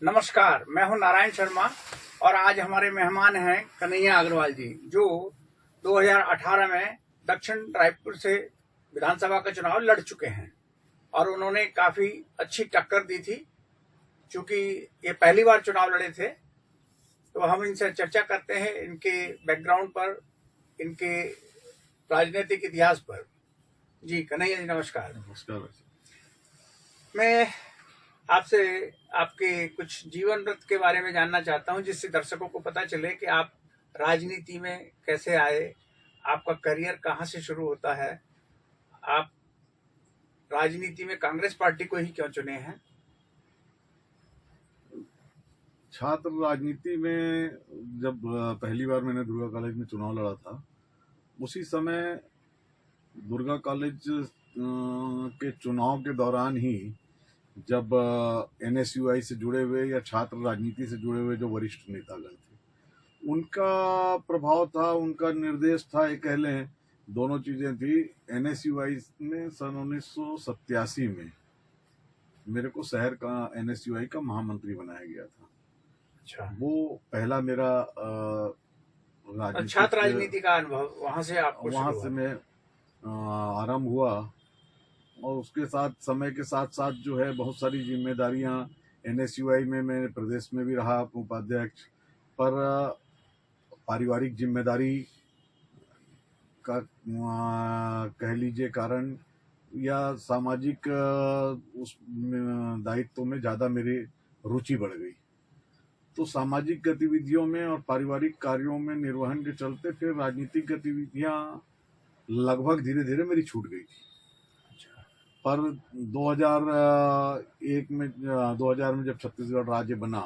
नमस्कार, मैं हूं नारायण शर्मा और आज हमारे मेहमान हैं कन्हैया अग्रवाल जी, जो 2018 में दक्षिण रायपुर से विधानसभा का चुनाव लड़ चुके हैं और उन्होंने काफी अच्छी टक्कर दी थी। चूंकि ये पहली बार चुनाव लड़े थे, तो हम इनसे चर्चा करते हैं इनके बैकग्राउंड पर, इनके राजनीतिक इतिहास पर। जी कन्हैया जी, नमस्कार। नमस्कार। मैं आपसे आपके कुछ जीवन वृत्त के बारे में जानना चाहता हूं, जिससे दर्शकों को पता चले कि आप राजनीति में कैसे आए, आपका करियर कहां से शुरू होता है, आप राजनीति में कांग्रेस पार्टी को ही क्यों चुने हैं। छात्र राजनीति में जब पहली बार मैंने दुर्गा कॉलेज में चुनाव लड़ा था, उसी समय दुर्गा कॉलेज के चुनाव के दौरान ही जब एनएसयूआई से जुड़े हुए या छात्र राजनीति से जुड़े हुए जो वरिष्ठ नेतागण थे, उनका प्रभाव था, उनका निर्देश था, ये कह लें दोनों चीजें थी। एनएसयूआई ने सन 1987 में मेरे को शहर का एनएसयूआई का महामंत्री बनाया गया था। अच्छा, वो पहला मेरा छात्र राजनीति का अनुभव वहां से आपको वहां से मैं आरंभ हुआ। और उसके साथ समय के साथ साथ जो है बहुत सारी जिम्मेदारियां एनएसयूआई में, मैं प्रदेश में भी रहा उपाध्यक्ष, पर पारिवारिक जिम्मेदारी का कह लीजिए कारण या सामाजिक उस दायित्व में ज़्यादा मेरी रुचि बढ़ गई। तो सामाजिक गतिविधियों में और पारिवारिक कार्यों में निर्वहन के चलते फिर राजनीतिक गतिविधियां लगभग धीरे धीरे मेरी छूट गई थी। पर 2001 में 2000 में जब छत्तीसगढ़ राज्य बना,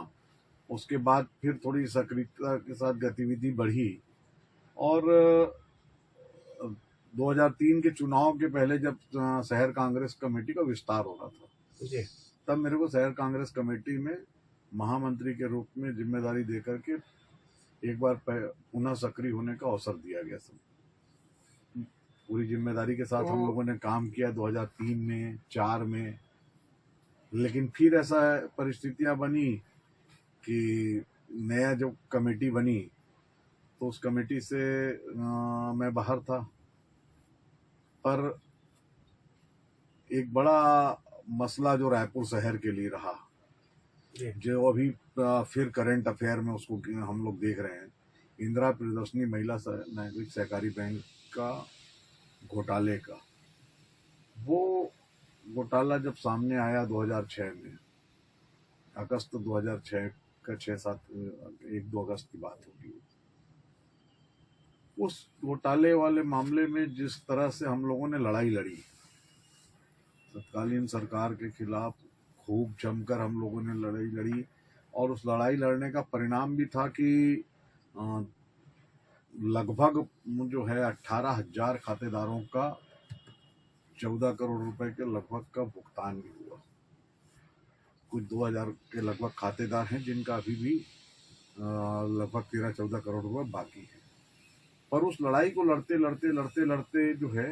उसके बाद फिर थोड़ी सक्रियता के साथ गतिविधि बढ़ी। और 2003 के चुनाव के पहले जब शहर कांग्रेस कमेटी का विस्तार हो रहा था, तब मेरे को शहर कांग्रेस कमेटी में महामंत्री के रूप में जिम्मेदारी देकर के एक बार पुनः सक्रिय होने का अवसर दिया गया। सब पूरी जिम्मेदारी के साथ हम लोगों ने काम किया 2003 में 4 में। लेकिन फिर ऐसा परिस्थितियां बनी कि नया जो कमेटी बनी, तो उस कमेटी से मैं बाहर था। पर एक बड़ा मसला जो रायपुर शहर के लिए रहा, जो अभी फिर करंट अफेयर में उसको हम लोग देख रहे हैं, इंदिरा प्रियदर्शनी महिला नागरिक सहकारी बैंक का घोटाले का। वो घोटाला जब सामने आया 2006 में, अगस्त 2006 का 6-7 1-2 अगस्त की बात होगी। उस घोटाले वाले मामले में जिस तरह से हम लोगों ने लड़ाई लड़ी तत्कालीन सरकार के खिलाफ, खूब जमकर हम लोगों ने लड़ाई लड़ी। और उस लड़ाई लड़ने का परिणाम भी था कि लगभग जो है 18,000 खातेदारों का 14 करोड़ रुपए के लगभग का भुगतान भी हुआ। कुछ 2,000 के लगभग खातेदार हैं जिनका अभी भी लगभग 13-14 करोड़ रुपए बाकी है। पर उस लड़ाई को लड़ते लड़ते लड़ते लड़ते जो है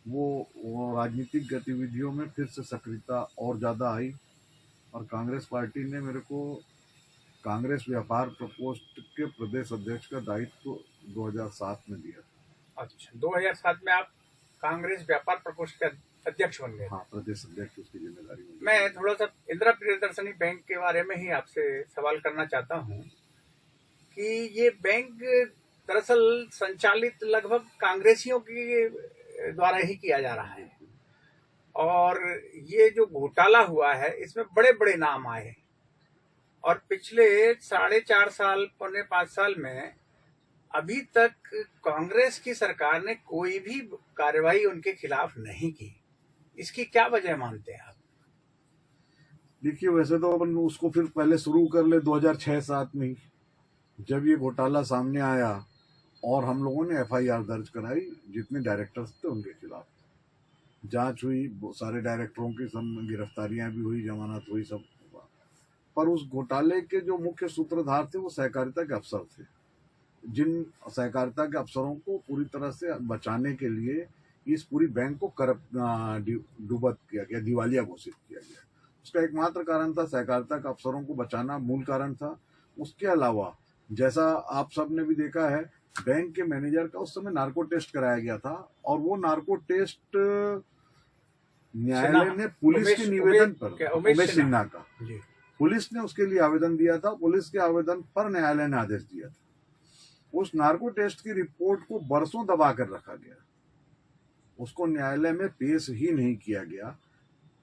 वो राजनीतिक गतिविधियों में फिर से सक्रियता और ज़्यादा आई। और कांग्रेस पार्टी ने मेरे को कांग्रेस व्यापार प्रकोष्ठ के प्रदेश अध्यक्ष का दायित्व 2007 में दिया। अच्छा, 2007 में आप कांग्रेस व्यापार प्रकोष्ठ के अध्यक्ष बन गए। हाँ, प्रदेश अध्यक्ष उसकी जिम्मेदारी। मैं थोड़ा सा इंदिरा प्रियदर्शनी बैंक के बारे में ही आपसे सवाल करना चाहता हूँ कि ये बैंक दरअसल संचालित लगभग कांग्रेसियों के द्वारा ही किया जा रहा है, और ये जो घोटाला हुआ है इसमें बड़े बड़े नाम आए, और पिछले 4.5 साल 4.5 साल में अभी तक कांग्रेस की सरकार ने कोई भी कार्रवाई उनके खिलाफ नहीं की। इसकी क्या वजह मानते हैं आप? देखिए, वैसे तो अपन उसको फिर पहले शुरू कर ले 2006-7 में, जब ये घोटाला सामने आया और हम लोगों ने एफआईआर दर्ज कराई, जितने डायरेक्टर्स थे उनके खिलाफ जांच हुई, सारे डायरेक्टरों की सब गिरफ्तारियां भी हुई, जमानत हुई, सब हुआ। पर उस घोटाले के जो मुख्य सूत्रधार थे वो सहकारिता के अफसर थे, जिन सहकारिता के अफसरों को पूरी तरह से बचाने के लिए इस पूरी बैंक को डूबत किया गया, दिवालिया घोषित किया गया। उसका एकमात्र कारण था सहकारिता के अफसरों को बचाना, मूल कारण था। उसके अलावा जैसा आप सब ने भी देखा है, बैंक के मैनेजर का उस समय नार्को टेस्ट कराया गया था, और वो नार्को टेस्ट न्यायालय ने पुलिस के निवेदन पर, उमेश सिन्हा का, पुलिस ने उसके लिए आवेदन दिया था, पुलिस के आवेदन पर न्यायालय ने आदेश दिया था। उस नार्को टेस्ट की रिपोर्ट को बरसों दबा कर रखा गया, उसको न्यायालय में पेश ही नहीं किया गया।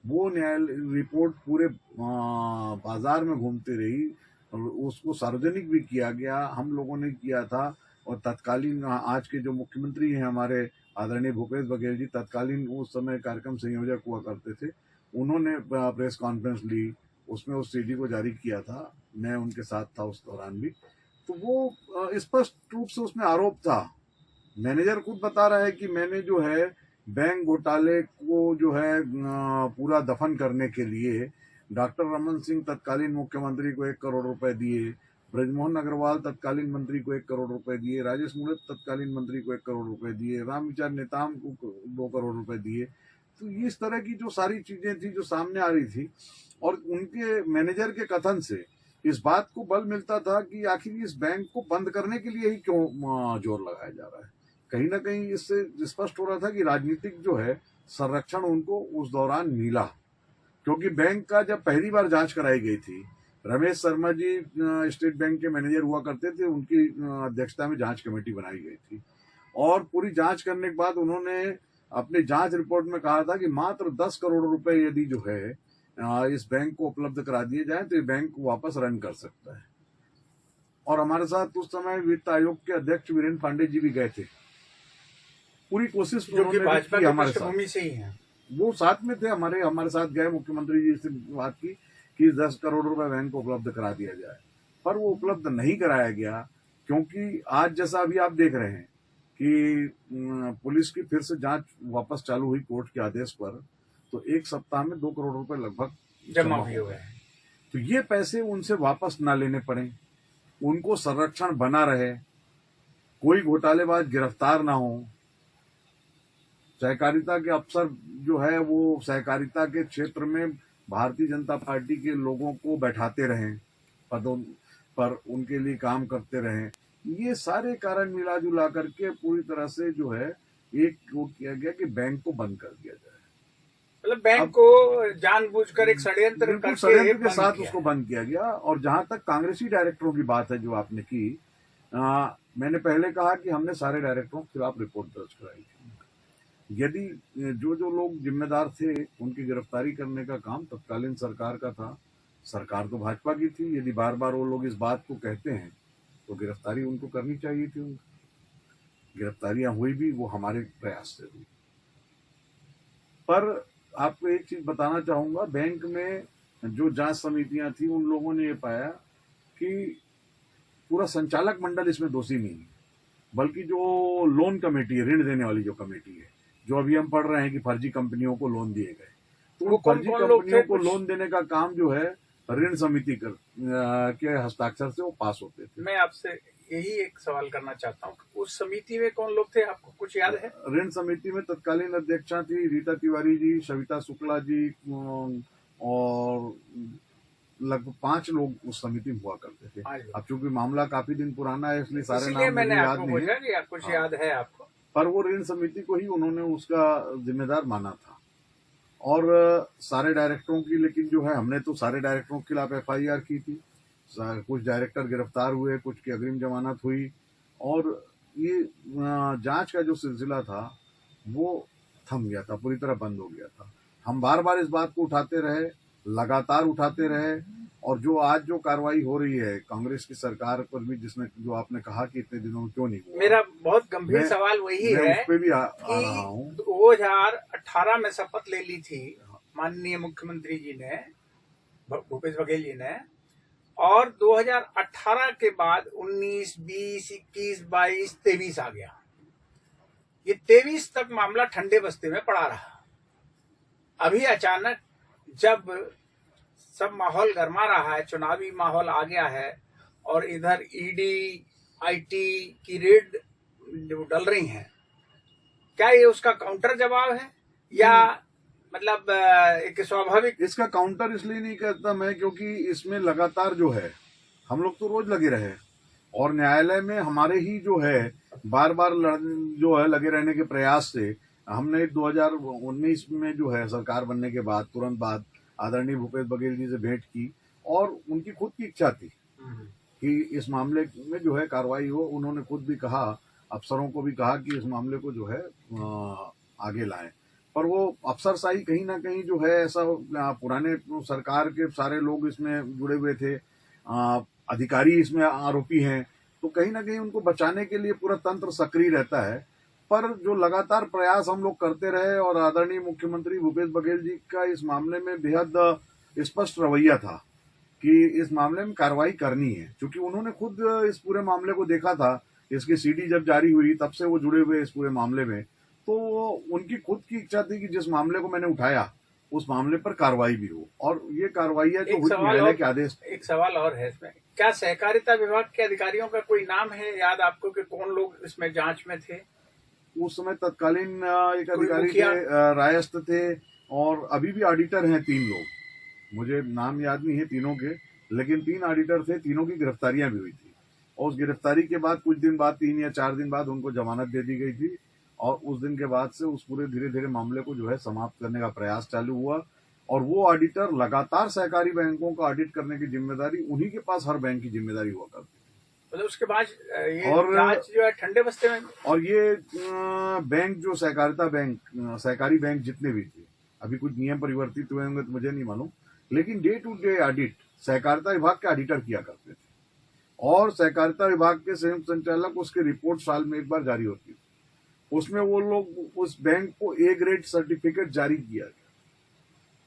वो न्यायालय रिपोर्ट पूरे बाजार में घूमती रही, और उसको सार्वजनिक भी किया गया, हम लोगों ने किया था। और तत्कालीन आज के जो मुख्यमंत्री हैं हमारे आदरणीय भूपेश बघेल जी, तत्कालीन उस समय कार्यक्रम संयोजक हुआ करते थे, उन्होंने प्रेस कॉन्फ्रेंस ली, उसमें उस सीडी को जारी किया था, मैं उनके साथ था उस दौरान भी। तो वो स्पष्ट रूप से उसमें आरोप था। मैनेजर खुद बता रहा है कि मैंने जो है बैंक घोटाले को जो है पूरा दफन करने के लिए डॉक्टर रमन सिंह तत्कालीन मुख्यमंत्री को 1 करोड़ रुपए दिए, ब्रजमोहन अग्रवाल तत्कालीन मंत्री को 1 करोड़ रुपए दिए, राजेश मूणत तत्कालीन मंत्री को 1 करोड़ रुपए दिए, रामविचार नेताम को 2 करोड़ रुपए दिए। तो इस तरह की जो सारी चीजें थी जो सामने आ रही थी, और उनके मैनेजर के कथन से इस बात को बल मिलता था कि आखिर इस बैंक को बंद करने के लिए ही क्यों जोर लगाया जा रहा है। कहीं ना कहीं इससे स्पष्ट हो रहा था कि राजनीतिक जो है संरक्षण उनको उस दौरान मिला, क्योंकि बैंक का जब पहली बार जांच कराई गई थी, रमेश शर्मा जी स्टेट बैंक के मैनेजर हुआ करते थे, उनकी अध्यक्षता में जांच कमेटी बनाई गई थी, और पूरी जांच करने के बाद उन्होंने अपनी जांच रिपोर्ट में कहा था कि मात्र 10 करोड़ रुपए यदि जो है इस बैंक को उपलब्ध करा दिए जाए तो ये बैंक को वापस रन कर सकता है। और हमारे साथ उस समय वित्त आयोग के अध्यक्ष वीरेंद्र पांडे जी भी गए थे, पूरी कोशिश जो कि भाजपा की पृष्ठभूमि से ही है, वो साथ में थे, हमारे साथ गए, मुख्यमंत्री जी से बात की कि 10 करोड़ रुपए बैंक को उपलब्ध करा दिया जाए, पर वो उपलब्ध नहीं कराया गया। क्योंकि आज जैसा अभी आप देख रहे हैं कि पुलिस की फिर से जांच वापस चालू हुई कोर्ट के आदेश पर, तो 1 सप्ताह में 2 करोड़ रुपए लगभग जमा भी हो गए। तो ये पैसे उनसे वापस ना लेने पड़े, उनको संरक्षण बना रहे, कोई घोटालेबाज गिरफ्तार ना हो, सहकारिता के अफसर जो है वो सहकारिता के क्षेत्र में भारतीय जनता पार्टी के लोगों को बैठाते रहें, पदों पर उनके लिए काम करते रहें। ये सारे कारण मिला जुला करके पूरी तरह से जो है एक वो किया गया कि बैंक को बंद कर दिया जाए। मतलब बैंक को जानबूझकर एक षड्यंत्र के साथ उसको बंद किया गया। और जहां तक कांग्रेसी डायरेक्टरों की बात है जो आपने की, मैंने पहले कहा कि हमने सारे डायरेक्टरों के खिलाफ रिपोर्ट दर्ज कराई थी। यदि जो लोग जिम्मेदार थे उनकी गिरफ्तारी करने का काम तत्कालीन सरकार का था, सरकार तो भाजपा की थी, यदि बार बार वो लोग इस बात को कहते हैं तो गिरफ्तारी उनको करनी चाहिए थी। उनकी गिरफ्तारियां हुई भी, वो हमारे प्रयास से हुई। पर आपको एक चीज बताना चाहूंगा, बैंक में जो जांच समितियां थी उन लोगों ने ये पाया कि पूरा संचालक मंडल इसमें दोषी नहीं है, बल्कि जो लोन कमेटी है, ऋण देने वाली जो कमेटी है, जो अभी हम पढ़ रहे हैं कि फर्जी कंपनियों को लोन दिए गए, तो वो फर्जी कंपनियों को लोन देने का काम जो है ऋण समिति के हस्ताक्षर से वो पास होते थे। मैं आपसे यही एक सवाल करना चाहता हूँ, उस समिति में कौन लोग थे, आपको कुछ याद है? ऋण समिति में तत्कालीन अध्यक्षा थी रीता तिवारी जी, सविता शुक्ला जी, और लगभग 5 लोग उस समिति में हुआ करते थे। अब चूंकि मामला काफी दिन पुराना है इसलिए सारे नाम मैंने याद नहीं है कि कुछ याद है आपको, पर वो ऋण समिति को ही उन्होंने उसका जिम्मेदार माना था। और सारे डायरेक्टरों की, लेकिन जो है हमने तो सारे डायरेक्टरों के खिलाफ FIR की थी, कुछ डायरेक्टर गिरफ्तार हुए, कुछ की अग्रिम जमानत हुई, और ये जांच का जो सिलसिला था वो थम गया था, पूरी तरह बंद हो गया था। हम बार बार इस बात को उठाते रहे, लगातार उठाते रहे, और जो आज जो कार्रवाई हो रही है कांग्रेस की सरकार पर भी, जिसने जो आपने कहा कि इतने दिनों में क्यों नहीं हुआ, मेरा बहुत गंभीर सवाल वही है, उस पे भी आ रहा हूँ। 2018 में शपथ ले ली थी माननीय मुख्यमंत्री जी ने, भूपेश बघेल जी ने, और 2018 के बाद 19, 20, 21, 22, 23 आ गया। ये 23 तक मामला ठंडे बस्ते में पड़ा रहा। अभी अचानक जब सब माहौल गर्मा रहा है, चुनावी माहौल आ गया है, और इधर ED, IT की रेड जो डल रही हैं, क्या ये उसका काउंटर जवाब है, या मतलब एक स्वाभाविक। इसका काउंटर इसलिए नहीं कहता मैं क्योंकि इसमें लगातार जो है हम लोग तो रोज लगे रहे और न्यायालय में हमारे ही जो है बार बार जो है लगे रहने के प्रयास से हमने 2019 में जो है सरकार बनने के बाद तुरंत बाद आदरणीय भूपेश बघेल जी से भेंट की और उनकी खुद की इच्छा थी कि इस मामले में जो है कार्रवाई हो। उन्होंने खुद भी कहा, अफसरों को भी कहा कि इस मामले को जो है आगे लाएं, पर वो अफसरशाही कहीं ना कहीं जो है ऐसा पुराने सरकार के सारे लोग इसमें जुड़े हुए थे, अधिकारी इसमें आरोपी हैं, तो कहीं ना कहीं उनको बचाने के लिए पूरा तंत्र सक्रिय रहता है। पर जो लगातार प्रयास हम लोग करते रहे और आदरणीय मुख्यमंत्री भूपेश बघेल जी का इस मामले में बेहद स्पष्ट रवैया था कि इस मामले में कार्रवाई करनी है, क्योंकि उन्होंने खुद इस पूरे मामले को देखा था। इसकी सीडी जब जारी हुई तब से वो जुड़े हुए इस पूरे मामले में, तो उनकी खुद की इच्छा थी कि जिस मामले को मैंने उठाया उस मामले पर कार्रवाई भी हो, और ये कार्रवाइयां जो हुई न्यायालय के आदेश। एक सवाल और है इसमें, क्या सहकारिता विभाग के अधिकारियों का कोई नाम है याद आपको कि कौन लोग इसमें जांच में थे? उस समय तत्कालीन एक अधिकारी थे, रायस्थ थे, और अभी भी ऑडिटर हैं 3 लोग, मुझे नाम याद नहीं है तीनों के, लेकिन 3 ऑडिटर थे, तीनों की गिरफ्तारियां भी हुई थी। और उस गिरफ्तारी के बाद कुछ दिन बाद 3 या 4 दिन बाद उनको जमानत दे दी गई थी, और उस दिन के बाद से उस पूरे धीरे धीरे मामले को जो है समाप्त करने का प्रयास चालू हुआ। और वो ऑडिटर लगातार सहकारी बैंकों का ऑडिट करने की जिम्मेदारी उन्हीं के पास, हर बैंक की जिम्मेदारी हुआ करती। मतलब उसके बाद ये जांच जो है ठंडे बस्ते में। और ये बैंक जो सहकारिता बैंक, सहकारी बैंक जितने भी थे, अभी कुछ नियम परिवर्तित हुए होंगे तो मुझे नहीं मालूम, लेकिन डे टू डे ऑडिट सहकारिता विभाग के ऑडिटर किया करते थे, और सहकारिता विभाग के संयुक्त संचालक उसकी रिपोर्ट साल में एक बार जारी होती थी। उसमें वो लोग उस बैंक को ए ग्रेड सर्टिफिकेट जारी किया गया।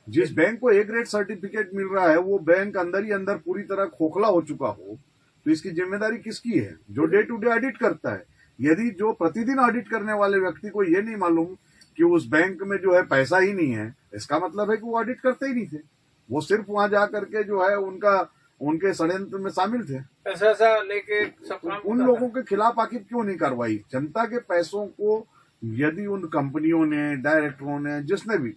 जिस बैंक को ए ग्रेड सर्टिफिकेट मिल रहा है वो बैंक अंदर ही अंदर पूरी तरह खोखला हो चुका हो, तो इसकी जिम्मेदारी किसकी है? जो डे टू डे ऑडिट करता है। यदि जो प्रतिदिन ऑडिट करने वाले व्यक्ति को ये नहीं मालूम कि उस बैंक में जो है पैसा ही नहीं है, इसका मतलब है कि वो ऑडिट करते ही नहीं थे, वो सिर्फ वहां जा करके जो है उनके षड्यंत्र में शामिल थे, पैसा लेके सब काम। उन लोगों के खिलाफ आखिर क्यों नहीं कार्रवाई? जनता के पैसों को यदि उन कंपनियों ने, डायरेक्टरों ने, जिसने भी,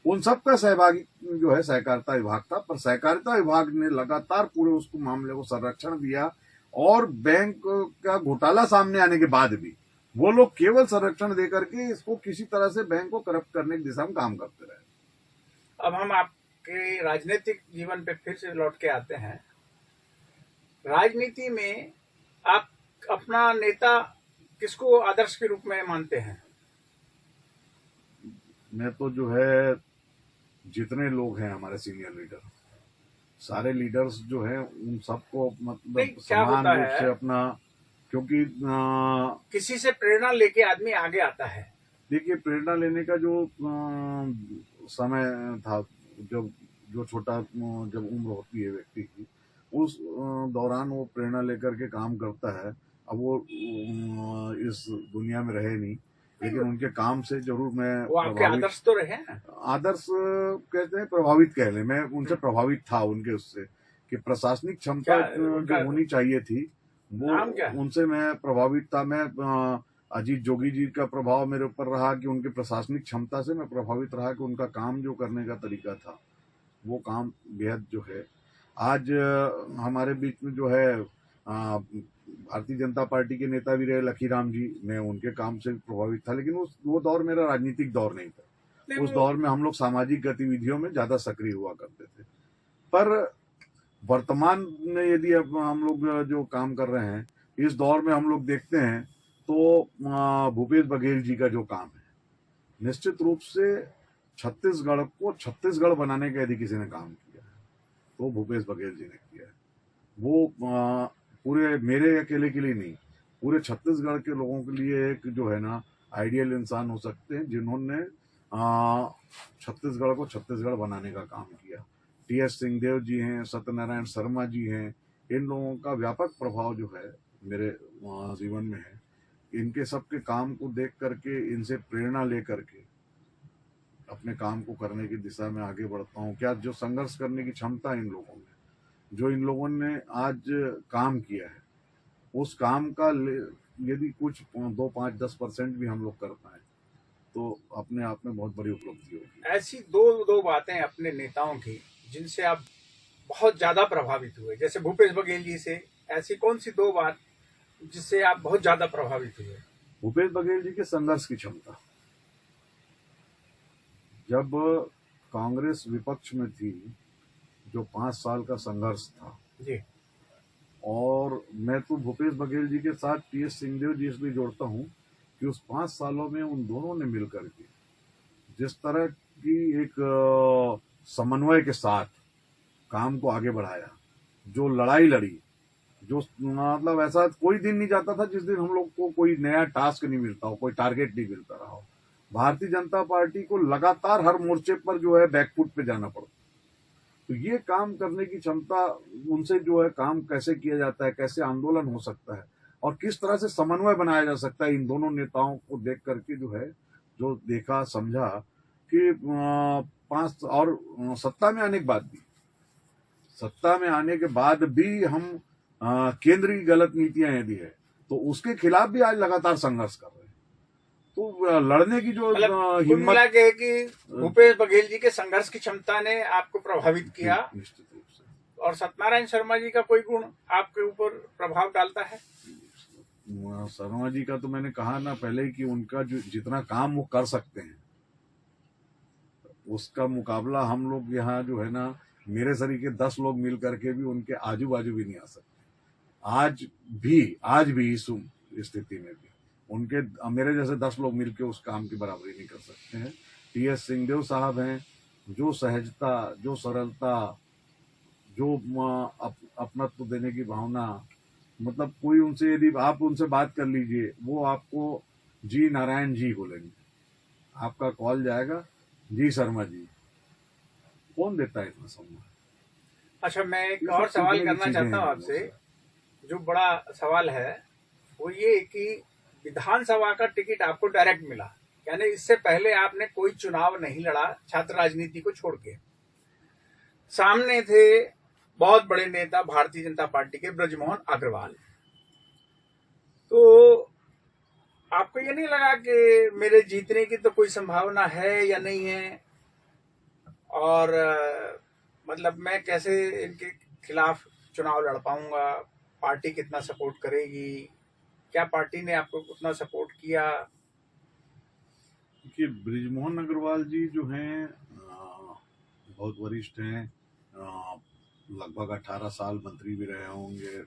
उन सबका सहभागी जो है सहकारिता विभाग था, पर सहकारिता विभाग ने लगातार पूरे उसको मामले को संरक्षण दिया, और बैंक का घोटाला सामने आने के बाद भी वो लोग केवल संरक्षण देकर के इसको किसी तरह से बैंक को करप्ट करने की दिशा में काम करते रहे। अब हम आपके राजनीतिक जीवन पे फिर से लौट के आते हैं। राजनीति में आप अपना नेता किसको आदर्श के रूप में मानते हैं? मैं तो जो है जितने लोग हैं हमारे सीनियर लीडर, सारे लीडर्स जो हैं उन सबको मतलब समान रूप से अपना, क्योंकि किसी से प्रेरणा लेके आदमी आगे आता है। देखिए, प्रेरणा लेने का जो समय था, जो छोटा जब उम्र होती है व्यक्ति की, उस दौरान वो प्रेरणा लेकर के काम करता है। अब वो इस दुनिया में रहे नहीं, लेकिन उनके काम से जरूर मैं वो आपके आदर्श तो रहे हैं। आदर्श कहते हैं, प्रभावित कह ले, मैं उनसे प्रभावित था, उनके उससे कि प्रशासनिक क्षमता जो होनी चाहिए थी वो उनसे मैं प्रभावित था। मैं अजीत जोगी जी का प्रभाव मेरे ऊपर रहा कि उनकी प्रशासनिक क्षमता से मैं प्रभावित रहा कि उनका काम जो करने का तरीका था वो काम बेहद जो है। आज हमारे बीच में जो है भारतीय जनता पार्टी के नेता भी रहे लखीराम जी, मैं उनके काम से प्रभावित था, लेकिन वो दौर मेरा राजनीतिक दौर नहीं था। उस दौर में हम लोग सामाजिक गतिविधियों में ज्यादा सक्रिय हुआ करते थे। पर वर्तमान में यदि अब हम लोग जो काम कर रहे हैं, इस दौर में हम लोग देखते हैं तो भूपेश बघेल जी का जो काम है, निश्चित रूप से छत्तीसगढ़ को छत्तीसगढ़ बनाने का यदि किसी ने काम किया है तो भूपेश बघेल जी ने किया है। वो पूरे मेरे अकेले के लिए नहीं, पूरे छत्तीसगढ़ के लोगों के लिए एक जो है ना आइडियल इंसान हो सकते हैं, जिन्होंने छत्तीसगढ़ को छत्तीसगढ़ बनाने का काम किया। टी.एस. सिंहदेव जी हैं, सत्यनारायण शर्मा जी हैं, इन लोगों का व्यापक प्रभाव जो है मेरे जीवन में है। इनके सबके काम को देख करके, इनसे प्रेरणा ले करके अपने काम को करने की दिशा में आगे बढ़ता हूँ। क्या जो संघर्ष करने की क्षमता इन लोगों में, जो इन लोगों ने आज काम किया है, उस काम का यदि कुछ 2, 5, 10% भी हम लोग कर पाए तो अपने आप में बहुत बड़ी उपलब्धि होगी। ऐसी दो बातें अपने नेताओं की जिनसे आप बहुत ज्यादा प्रभावित हुए, जैसे भूपेश बघेल जी से, ऐसी कौन सी दो बात जिससे आप बहुत ज्यादा प्रभावित हुए? भूपेश बघेल जी के संघर्ष की क्षमता। जब कांग्रेस विपक्ष में थी, जो 5 साल का संघर्ष था जी। और मैं तो भूपेश बघेल जी के साथ टीएस सिंहदेव जी इसलिए जोड़ता हूँ कि उस 5 सालों में उन दोनों ने मिलकर के जिस तरह की एक समन्वय के साथ काम को आगे बढ़ाया, जो लड़ाई लड़ी, जो मतलब ऐसा कोई दिन नहीं जाता था जिस दिन हम लोग को कोई नया टास्क नहीं मिलता हो, कोई टारगेट नहीं मिलता रहा हो। भारतीय जनता पार्टी को लगातार हर मोर्चे पर जो है बैकफुट पे जाना पड़ता। तो ये काम करने की क्षमता उनसे जो है, काम कैसे किया जाता है, कैसे आंदोलन हो सकता है और किस तरह से समन्वय बनाया जा सकता है, इन दोनों नेताओं को देख करके जो है, जो देखा समझा कि 5 और सत्ता में आने के बाद भी हम केंद्र की गलत नीतियां यदि है तो उसके खिलाफ भी आज लगातार संघर्ष कर रहे हैं। तो लड़ने की जो कुल हिम्मत, मिला के कि भूपेश बघेल जी के संघर्ष की क्षमता ने आपको प्रभावित किया, निश्चित रूप से। और सत्यनारायण शर्मा जी का कोई गुण आपके ऊपर प्रभाव डालता है? शर्मा जी का तो मैंने कहा ना पहले ही कि उनका जो जितना काम वो कर सकते हैं उसका मुकाबला हम लोग यहाँ जो है ना, मेरे शरीर के 10 लोग मिल करके भी उनके आजू बाजू भी नहीं आ सकते। आज भी इस स्थिति में भी उनके मेरे जैसे 10 लोग मिलके उस काम की बराबरी नहीं कर सकते हैं। टीएस सिंहदेव साहब हैं, जो सहजता, जो सरलता, जो अपनत्व देने की भावना, मतलब कोई उनसे यदि आप उनसे बात कर लीजिए, वो आपको जी नारायण जी बोलेंगे। आपका कॉल जाएगा, जी शर्मा जी। कौन देता है इतना सम्मान? अच्छा, मैं एक और सवाल करना चाहता हूँ आपसे, जो बड़ा सवाल है वो ये कि विधानसभा का टिकट आपको डायरेक्ट मिला, यानी इससे पहले आपने कोई चुनाव नहीं लड़ा, छात्र राजनीति को छोड़ के। सामने थे बहुत बड़े नेता भारतीय जनता पार्टी के ब्रजमोहन अग्रवाल। तो आपको ये नहीं लगा कि मेरे जीतने की तो कोई संभावना है या नहीं है, और मतलब मैं कैसे इनके खिलाफ चुनाव लड़ पाऊंगा, पार्टी कितना सपोर्ट करेगी, क्या पार्टी ने आपको उतना सपोर्ट किया? कि ब्रिजमोहन अग्रवाल जी जो हैं बहुत वरिष्ठ हैं, लगभग 18 साल मंत्री भी रहे होंगे,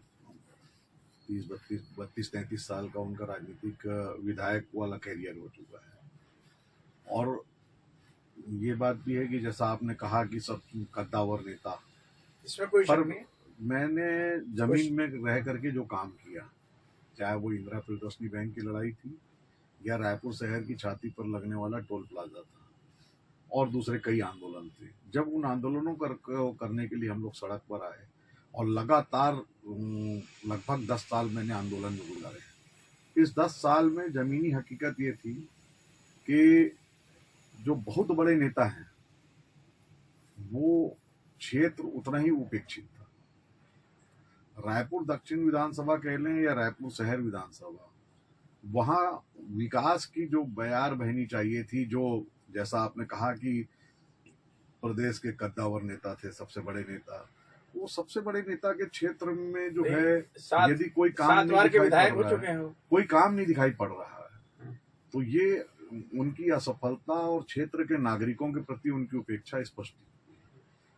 32-33 साल का उनका राजनीतिक विधायक वाला कैरियर हो चुका है। और ये बात भी है कि जैसा आपने कहा कि सब कद्दावर नेता, इसमें कोई शक नहीं। मैंने जमीन में रह करके जो काम किया, चाहे वो इंदिरा प्रियदर्शनी बैंक की लड़ाई थी या रायपुर शहर की छाती पर लगने वाला टोल प्लाजा था और दूसरे कई आंदोलन थे, जब उन आंदोलनों करने के लिए हम लोग सड़क पर आए और लगातार लगभग 10 साल मैंने आंदोलन में गुजारे। इस 10 साल में जमीनी हकीकत ये थी कि जो बहुत बड़े नेता हैं वो क्षेत्र उतना ही उपेक्षित था। रायपुर दक्षिण विधानसभा कह लें या रायपुर शहर विधानसभा, वहाँ विकास की जो बयार बहनी चाहिए थी, जो जैसा आपने कहा कि प्रदेश के कद्दावर नेता थे, सबसे बड़े नेता, वो सबसे बड़े नेता के क्षेत्र में जो है यदि कोई काम नहीं दिखाई पड़ रहा है, कोई काम नहीं दिखाई पड़ रहा है, तो ये उनकी असफलता और क्षेत्र के नागरिकों के प्रति उनकी उपेक्षा स्पष्ट थी।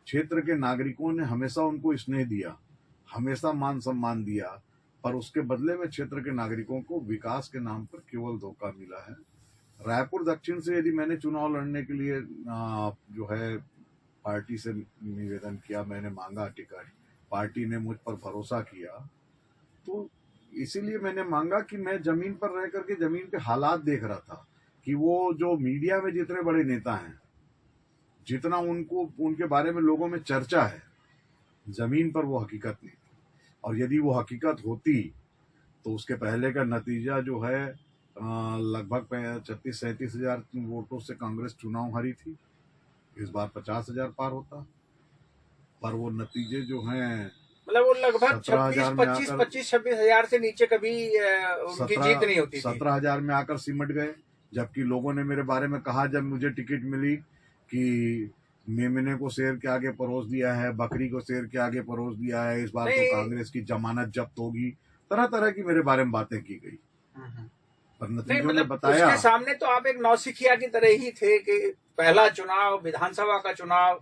क्षेत्र के नागरिकों ने हमेशा उनको स्नेह दिया, हमेशा मान सम्मान दिया, पर उसके बदले में क्षेत्र के नागरिकों को विकास के नाम पर केवल धोखा मिला है। रायपुर दक्षिण से यदि मैंने चुनाव लड़ने के लिए जो है पार्टी से निवेदन किया, मैंने मांगा टिकट, पार्टी ने मुझ पर भरोसा किया, तो इसीलिए मैंने मांगा कि मैं जमीन पर रह करके जमीन पे हालात देख रहा था कि वो जो मीडिया में जितने बड़े नेता हैं, जितना उनको उनके बारे में लोगों में चर्चा है, जमीन पर वो हकीकत नहीं थी। और यदि वो हकीकत होती तो उसके पहले का नतीजा जो है लगभग 36-37 हजार वोटों से कांग्रेस चुनाव हारी थी। इस बार 50 हजार पार होता, पर वो नतीजे जो हैं मतलब वो लगभग 26-26 हजार से नीचे कभी उनकी जीत नहीं होती थी। 17 हजार में आकर सिमट गए। जबकि लोगों ने मेरे बारे में कहा जब मुझे टिकट मिली कि मेमने को शेर के आगे परोस दिया है, बकरी को शेर के आगे परोस दिया है, इस बार तो नहीं। कांग्रेस की जमानत जब्त होगी, तरह तरह की मेरे बारे में बातें की गई। पर नहीं नतीजों ने मतलब बताया। उसके सामने तो आप एक नौसिखिया की तरह ही थे कि पहला चुनाव, विधानसभा का चुनाव,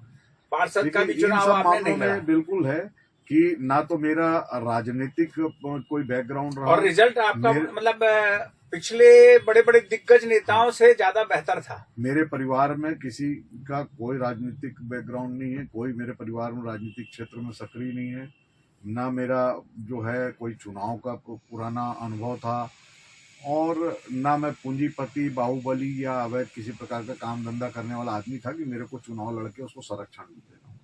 पार्षद का भी देखिए, इन चुनाव सब आपने मामलों नहीं लड़ा में बिल्कुल है कि ना तो मेरा राजनीतिक कोई बैकग्राउंड रहा। और रिजल्ट आपका मेरे मतलब पिछले बड़े बड़े दिग्गज नेताओं से ज्यादा बेहतर था। मेरे परिवार में किसी का कोई राजनीतिक बैकग्राउंड नहीं है, कोई मेरे परिवार में राजनीतिक क्षेत्र में सक्रिय नहीं है, ना मेरा जो है कोई चुनाव का पुराना अनुभव था, और ना मैं पूंजीपति, बाहुबली या अवैध किसी प्रकार का काम धंधा करने वाला आदमी था कि मेरे को चुनाव लड़के उसको संरक्षण देना।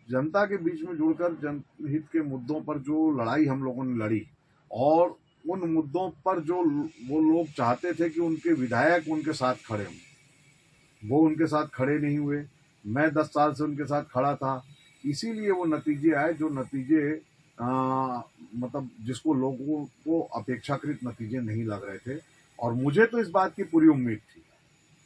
जनता के बीच में जुड़कर जनहित के मुद्दों पर जो लड़ाई हम लोगों ने लड़ी, और उन मुद्दों पर जो वो लोग चाहते थे कि उनके विधायक उनके साथ खड़े हों, वो उनके साथ खड़े नहीं हुए। मैं 10 साल से उनके साथ खड़ा था, इसीलिए वो नतीजे आए जो नतीजे मतलब जिसको लोगों को अपेक्षाकृत नतीजे नहीं लग रहे थे। और मुझे तो इस बात की पूरी उम्मीद थी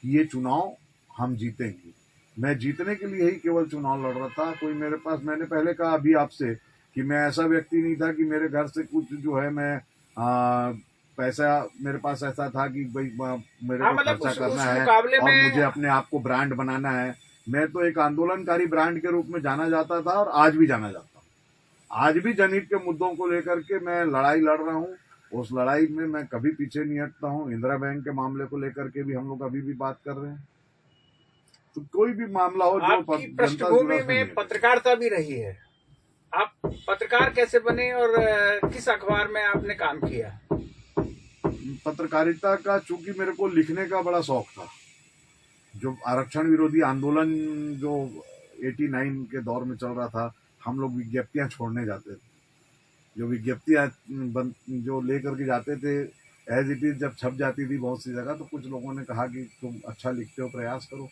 कि ये चुनाव हम जीतेंगे। मैं जीतने के लिए ही केवल चुनाव लड़ रहा था। कोई मेरे पास, मैंने पहले कहा अभी आपसे कि मैं ऐसा व्यक्ति नहीं था कि मेरे घर से कुछ जो है मैं पैसा मेरे पास ऐसा था कि भाई मेरे हाँ को मतलब खर्चा करना उस है मुकाबले और में मुझे अपने आप को ब्रांड बनाना है। मैं तो एक आंदोलनकारी ब्रांड के रूप में जाना जाता था और आज भी जाना जाता हूँ। आज भी जनहित के मुद्दों को लेकर के मैं लड़ाई लड़ रहा हूँ। उस लड़ाई में मैं कभी पीछे नहीं हटता हूँ। इंदिरा बैंक के मामले को लेकर के भी हम लोग अभी भी बात कर रहे हैं। तो कोई भी मामला हो जो आपकी जनता से जुड़ा, पृष्ठभूमि उसमें में नहीं है। पत्रकारिता भी रही है। आप पत्रकार कैसे बने और किस अखबार में आपने काम किया? पत्रकारिता का चूंकि मेरे को लिखने का बड़ा शौक था। जो आरक्षण विरोधी आंदोलन जो 89 के दौर में चल रहा था, हम लोग विज्ञप्तियां छोड़ने जाते थे। जो विज्ञप्तियां जो लेकर के जाते थे, एज इट इज जब छप जाती थी बहुत सी जगह, तो कुछ लोगों ने कहा कि तुम अच्छा लिखते हो, प्रयास करो।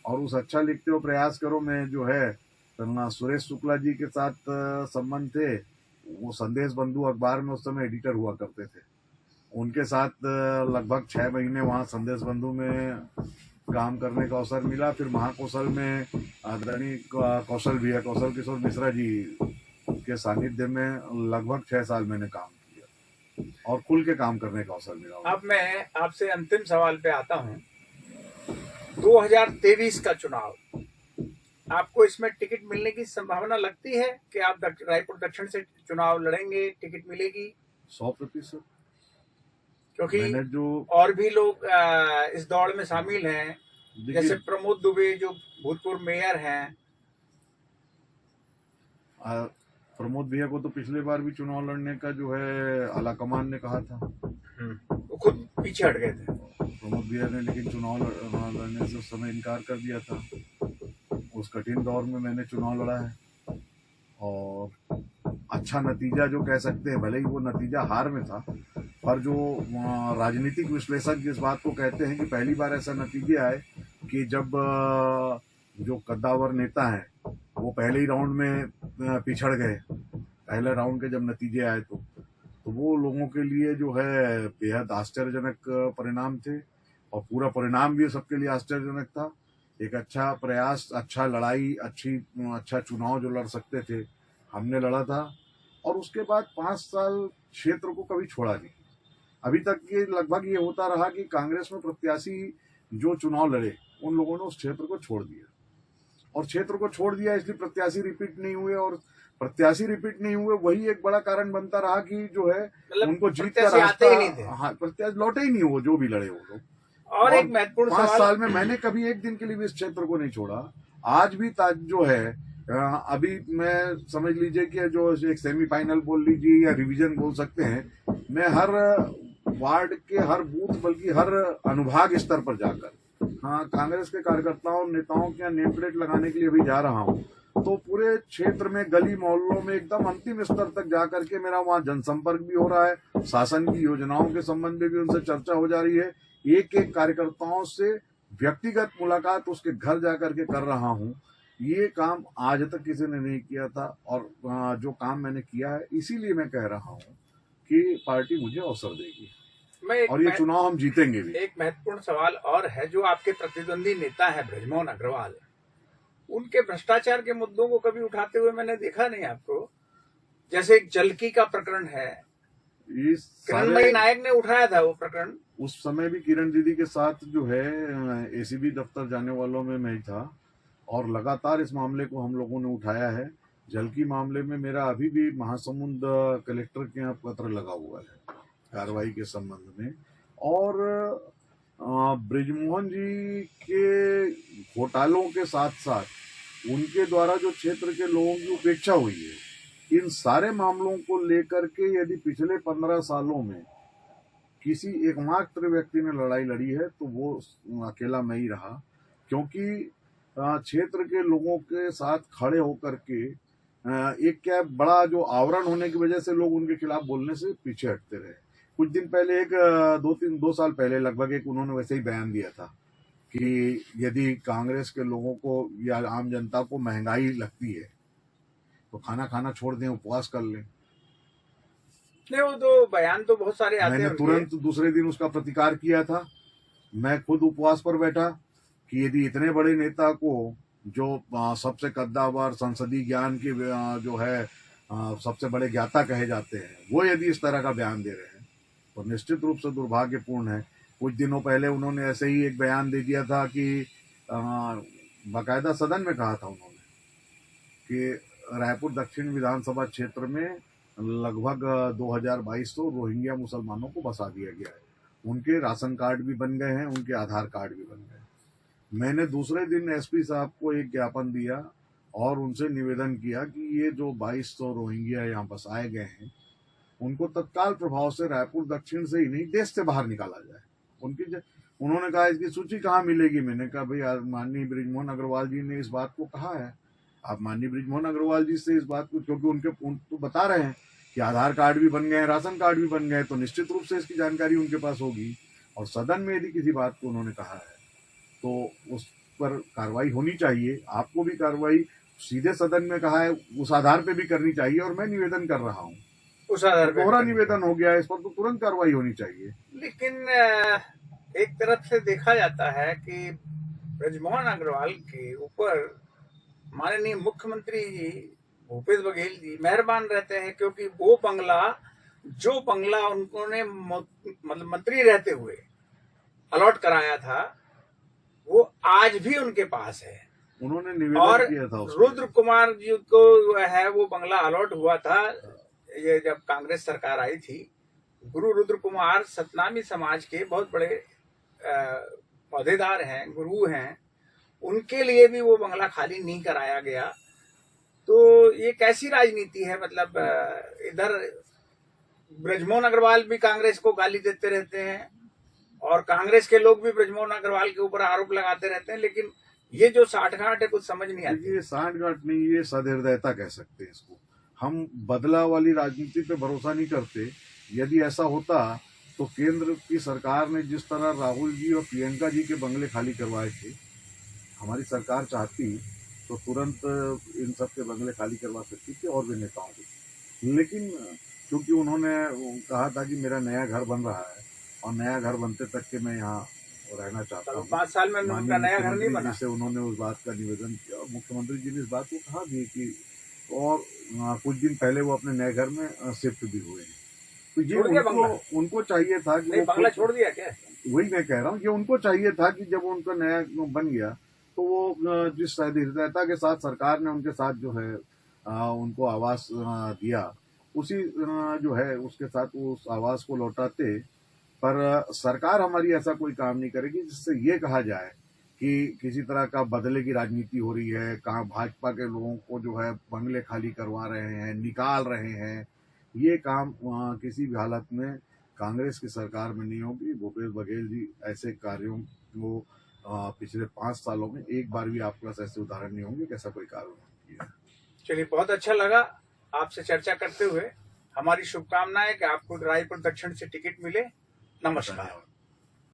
और उस अच्छा लिखते हो, प्रयास करो में जो है सुरेश शुक्ला जी के साथ संबंध थे। वो संदेश बंधु अखबार में उस समय एडिटर हुआ करते थे। उनके साथ लगभग 6 महीने वहाँ संदेश बंधु में काम करने का अवसर मिला। फिर महाकौशल में आदरणीय कौशल किशोर मिश्रा जी के सानिध्य में लगभग 6 साल मैंने काम किया और खुल के काम करने का अवसर मिला। अब मैं आपसे अंतिम सवाल पे आता हूँ। 2023 का चुनाव, आपको इसमें टिकट मिलने की संभावना लगती है कि आप रायपुर दक्षिण से चुनाव लड़ेंगे, टिकट मिलेगी? 100%। क्योंकि मैंने जो और भी लोग इस दौड़ में शामिल हैं, जैसे प्रमोद दुबे जो भूतपूर्व मेयर हैं। प्रमोद भैया को तो पिछले बार भी चुनाव लड़ने का जो है आलाकमान ने कहा था, वो खुद पीछे हट गए थे प्रमोद भैया ने, लेकिन चुनाव लड़ने से उस समय इनकार कर दिया था। उस कठिन दौर में मैंने चुनाव लड़ा है और अच्छा नतीजा जो कह सकते हैं, भले ही वो नतीजा हार में था, पर जो राजनीतिक विश्लेषक जिस बात को कहते हैं कि पहली बार ऐसा नतीजे आए कि जब जो कद्दावर नेता हैं वो पहले ही राउंड में पिछड़ गए, पहले राउंड के जब नतीजे आए तो वो लोगों के लिए जो है बेहद आश्चर्यजनक परिणाम थे। और पूरा परिणाम भी सबके लिए आश्चर्यजनक था। एक अच्छा प्रयास, अच्छा लड़ाई, अच्छा चुनाव जो लड़ सकते थे, हमने लड़ा था। और उसके बाद 5 साल क्षेत्र को कभी छोड़ा नहीं। अभी तक ये लगभग ये होता रहा कि कांग्रेस में प्रत्याशी जो चुनाव लड़े, उन लोगों ने उस क्षेत्र को छोड़ दिया, और क्षेत्र को छोड़ दिया इसलिए प्रत्याशी रिपीट नहीं हुए। और प्रत्याशी रिपीट नहीं हुए, वही एक बड़ा कारण बनता रहा कि जो है उनको जीत का रास्ता, हाँ, प्रत्याशी लौटे ही नहीं वो, जो भी लड़े वो लोग। और एक महत्वपूर्ण 5 साल में मैंने कभी एक दिन के लिए भी इस क्षेत्र को नहीं छोड़ा। आज भी जो है अभी मैं समझ लीजिए कि जो एक सेमीफाइनल बोल लीजिए या रिवीजन बोल सकते हैं, मैं हर वार्ड के हर बूथ, बल्कि हर अनुभाग स्तर पर जाकर, हाँ, कांग्रेस के कार्यकर्ताओं नेताओं के नेम प्लेट लगाने के लिए भी जा रहा हूँ। तो पूरे क्षेत्र में गली मोहल्लों में एकदम अंतिम स्तर तक जाकर के मेरा वहाँ जनसंपर्क भी हो रहा है। शासन की योजनाओं के संबंध में भी उनसे चर्चा हो जा रही है। एक एक कार्यकर्ताओं से व्यक्तिगत मुलाकात उसके घर जाकर के कर रहा हूँ। ये काम आज तक किसी ने नहीं किया था, और जो काम मैंने किया है, इसीलिए मैं कह रहा हूँ कि पार्टी मुझे अवसर देगी। और ये चुनाव हम जीतेंगे भी। एक महत्वपूर्ण सवाल और है, जो आपके प्रतिद्वंदी नेता है बृजमोहन अग्रवाल, उनके भ्रष्टाचार के मुद्दों को कभी उठाते हुए मैंने देखा नहीं आपको। जैसे एक जलकी का प्रकरण है, किरणमयी नायक ने उठाया था वो प्रकरण। उस समय भी किरण दीदी के साथ जो है एसीबी दफ्तर जाने वालों में मैं ही था, और लगातार इस मामले को हम लोगों ने उठाया है। जलकी मामले में मेरा अभी भी महासमुंद कलेक्टर के यहाँ पत्र लगा हुआ है कार्रवाई के संबंध में। और बृजमोहन जी के घोटालों के साथ साथ उनके द्वारा जो क्षेत्र के लोगों की उपेक्षा हुई है, इन सारे मामलों को लेकर के यदि पिछले 15 सालों में किसी एकमात्र व्यक्ति ने लड़ाई लड़ी है तो वो अकेला मैं ही रहा। क्योंकि क्षेत्र के लोगों के साथ खड़े होकर के एक क्या बड़ा जो आवरण होने की वजह से लोग उनके खिलाफ बोलने से पीछे हटते रहे। कुछ दिन पहले दो साल पहले लगभग एक उन्होंने वैसे ही बयान दिया था कि यदि कांग्रेस के लोगों को या आम जनता को महंगाई लगती है तो खाना खाना छोड़ दें, उपवास कर लें। नहीं, वो तो बयान तो बहुत सारे आते हैं। मैंने तुरंत दूसरे दिन उसका प्रतिकार किया था। मैं खुद उपवास पर बैठा कि यदि इतने बड़े नेता को, जो सबसे कद्दावर संसदीय ज्ञान के जो है सबसे बड़े ज्ञाता कहे जाते हैं, वो यदि इस तरह का बयान दे रहे हैं तो निश्चित रूप से दुर्भाग्यपूर्ण है। कुछ दिनों पहले उन्होंने ऐसे ही एक बयान दे दिया था कि बाकायदा सदन में कहा था उन्होंने कि रायपुर दक्षिण विधानसभा क्षेत्र में लगभग 2200 रोहिंग्या मुसलमानों को बसा दिया गया है। उनके राशन कार्ड भी बन गए हैं, उनके आधार कार्ड भी बन गए। मैंने दूसरे दिन एसपी साहब को एक ज्ञापन दिया और उनसे निवेदन किया कि ये जो 2200 रोहिंग्या यहाँ बसाए गए हैं उनको तत्काल प्रभाव से रायपुर दक्षिण से ही नहीं, देश से बाहर निकाला जाए। उन्होंने कहा इसकी सूची कहाँ मिलेगी। मैंने कहा भाई माननीय बृजमोहन अग्रवाल जी ने इस बात को कहा है, आप माननीय बृजमोहन अग्रवाल जी से इस बात को, क्योंकि उनको बता रहे हैं कि आधार कार्ड भी बन गए, राशन कार्ड भी बन गए, तो निश्चित रूप से इसकी जानकारी उनके पास होगी। और सदन में यदि किसी बात को उन्होंने कहा है तो उस पर कार्रवाई होनी चाहिए। आपको भी कार्रवाई सीधे सदन में कहा है उस आधार पे भी करनी चाहिए, और मैं निवेदन कर रहा हूँ उस आधार पे। दोहरा निवेदन हो गया, इस पर तो तुरंत कार्रवाई होनी चाहिए। लेकिन एक तरफ से देखा जाता है कि बृजमोहन अग्रवाल के ऊपर माननीय मुख्यमंत्री जी भूपेश बघेल जी मेहरबान रहते हैं, क्योंकि वो बंगला उन्होंने मतलब मंत्री रहते हुए अलॉट कराया था, वो आज भी उनके पास है। उन्होंने निवेदन किया था रुद्र कुमार जी को है वो बंगला अलॉट हुआ था, ये जब कांग्रेस सरकार आई थी। गुरु रुद्र कुमार सतनामी समाज के बहुत बड़े पौधेदार हैं, गुरु हैं, उनके लिए भी वो बंगला खाली नहीं कराया गया। तो ये कैसी राजनीति है? मतलब इधर बृजमोहन अग्रवाल भी कांग्रेस को गाली देते रहते हैं और कांग्रेस के लोग भी बृजमोहन अग्रवाल के ऊपर आरोप लगाते रहते हैं, लेकिन ये जो साठगांठ है कुछ समझ नहीं आती। ये साठगांठ नहीं, ये सदहृदयता कह सकते हैं इसको। हम बदला वाली राजनीति पे भरोसा नहीं करते। यदि ऐसा होता तो केंद्र की सरकार ने जिस तरह राहुल जी और प्रियंका जी के बंगले खाली करवाए थे, हमारी सरकार चाहती तो तुरंत इन सब के बंगले खाली करवा सकती थी और भी नेताओं के। लेकिन क्योंकि उन्होंने कहा था कि मेरा नया घर बन रहा है और नया घर बनते तक के मैं यहाँ रहना चाहता हूँ, 5 साल में उनका नया घर नहीं बना। जिससे उन्होंने उस बात का निवेदन किया और मुख्यमंत्री जी ने इस बात को कहा भी कि, और कुछ दिन पहले वो अपने नए घर में शिफ्ट भी हुए हैं। तो ये उनको चाहिए था कि बंगला छोड़ दिया क्या? वही मैं कह रहा हूँ कि उनको चाहिए था कि जब उनका नया बन गया तो वो जिस सदस्यता के साथ सरकार ने उनके साथ जो है उनको आवास दिया, उसी जो है उसके साथ उस आवास को लौटाते। पर सरकार हमारी ऐसा कोई काम नहीं करेगी जिससे ये कहा जाए कि किसी तरह का बदले की राजनीति हो रही है, कहाँ भाजपा के लोगों को जो है बंगले खाली करवा रहे हैं, निकाल रहे हैं। ये काम किसी भी हालत में कांग्रेस की सरकार में नहीं होगी। भूपेश बघेल जी ऐसे कार्यों को पिछले 5 सालों में एक बार भी आपके पास ऐसे उदाहरण नहीं होंगे कि ऐसा कोई कार्य नहीं किया। चलिए, बहुत अच्छा लगा आपसे चर्चा करते हुए। हमारी शुभकामनाएं कि आपको रायपुर दक्षिण से टिकट मिले। नमस्कार।